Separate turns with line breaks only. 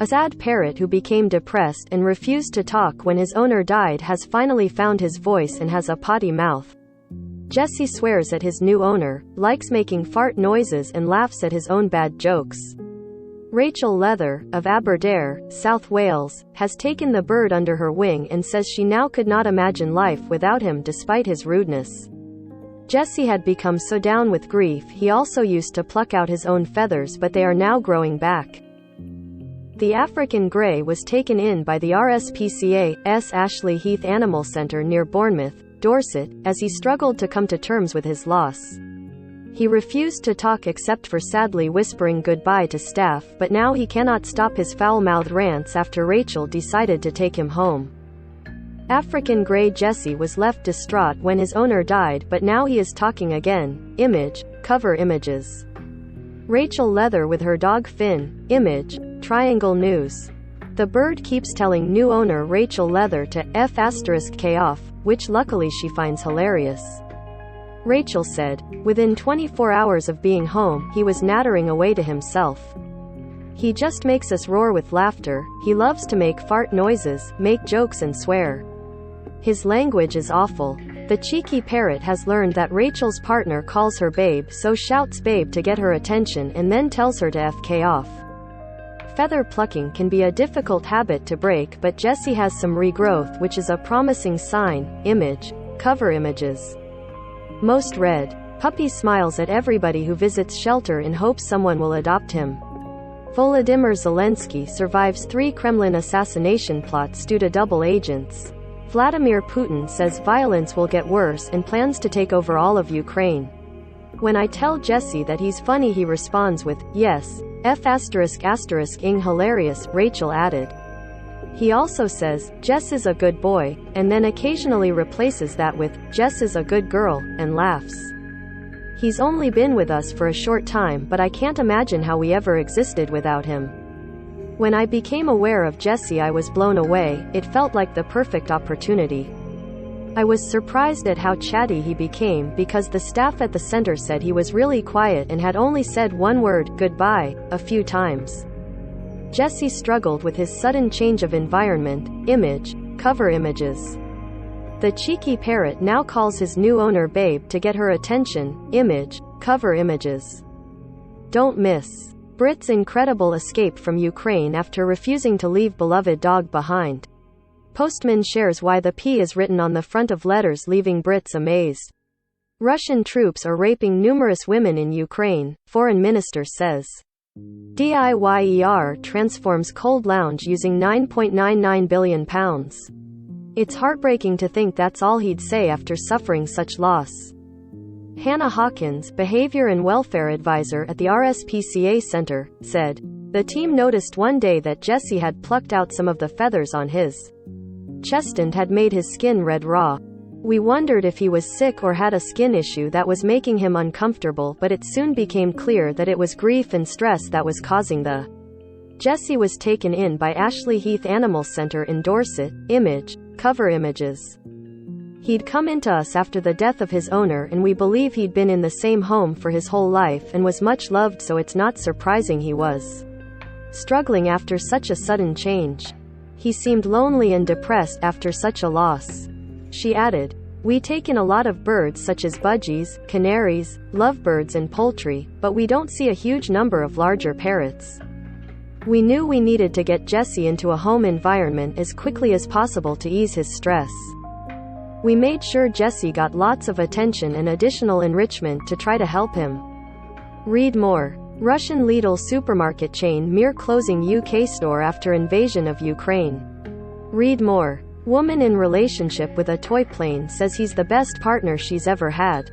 A sad parrot who became depressed and refused to talk when his owner died has finally found his voice and has a potty mouth. Jesse swears at his new owner, likes making fart noises and laughs at his own bad jokes. Rachel Leather, of Aberdare, South Wales, has taken the bird under her wing and says she now could not imagine life without him despite his rudeness. Jesse had become so down with grief he also used to pluck out his own feathers, but they are now growing back. The African grey was taken in by the RSPCA's Ashley Heath Animal Centre near Bournemouth, Dorset, as he struggled to come to terms with his loss. He refused to talk except for sadly whispering goodbye to staff, but now he cannot stop his foul-mouthed rants after Rachel decided to take him home. African grey Jesse was left distraught when his owner died, but now he is talking again. Image, cover images. Rachel Leather with her dog Finn. Image, Triangle News. The bird keeps telling new owner Rachel Leather to F**k off, which luckily she finds hilarious. Rachel said, within 24 hours of being home, he was nattering away to himself. He just makes us roar with laughter, he loves to make fart noises, make jokes and swear. His language is awful. The cheeky parrot has learned that Rachel's partner calls her babe, so shouts babe to get her attention and then tells her to FK off. Feather plucking can be a difficult habit to break, but Jesse has some regrowth, which is a promising sign. Image, cover images. Most read. Puppy smiles at everybody who visits shelter in hopes someone will adopt him. Volodymyr Zelensky survives 3 Kremlin assassination plots due to double agents. Vladimir Putin says violence will get worse and plans to take over all of Ukraine. When I tell Jesse that he's funny, he responds with, yes, F***ing hilarious, Rachel added. He also says, Jess is a good boy, and then occasionally replaces that with, Jess is a good girl, and laughs. He's only been with us for a short time, but I can't imagine how we ever existed without him. When I became aware of Jesse, I was blown away. It felt like the perfect opportunity. I was surprised at how chatty he became because the staff at the center said he was really quiet and had only said one word, goodbye, a few times. Jesse struggled with his sudden change of environment. Image, cover images. The cheeky parrot now calls his new owner babe to get her attention. Image, cover images. Don't miss. Brit's incredible escape from Ukraine after refusing to leave beloved dog behind. Postman shares why the P is written on the front of letters, leaving Brits amazed. Russian troops are raping numerous women in Ukraine, Foreign Minister says. DIYER transforms cold lounge using £9.99 billion. It's heartbreaking to think that's all he'd say after suffering such loss. Hannah Hawkins, Behavior and Welfare Advisor at the RSPCA Center, said, the team noticed one day that Jesse had plucked out some of the feathers on his chest and had made his skin red raw. We wondered if he was sick or had a skin issue that was making him uncomfortable, but it soon became clear that it was grief and stress that was causing the. Jesse was taken in by Ashley Heath Animal Centre in Dorset. Image, cover images. He'd come into us after the death of his owner, and we believe he'd been in the same home for his whole life and was much loved, so it's not surprising he was struggling after such a sudden change. He seemed lonely and depressed after such a loss. She added, we take in a lot of birds such as budgies, canaries, lovebirds and poultry, but we don't see a huge number of larger parrots. We knew we needed to get Jesse into a home environment as quickly as possible to ease his stress. We made sure Jesse got lots of attention and additional enrichment to try to help him. Read more. Russian Lidl supermarket chain mere closing UK store after invasion of Ukraine. Read more. Woman in relationship with a toy plane says he's the best partner she's ever had.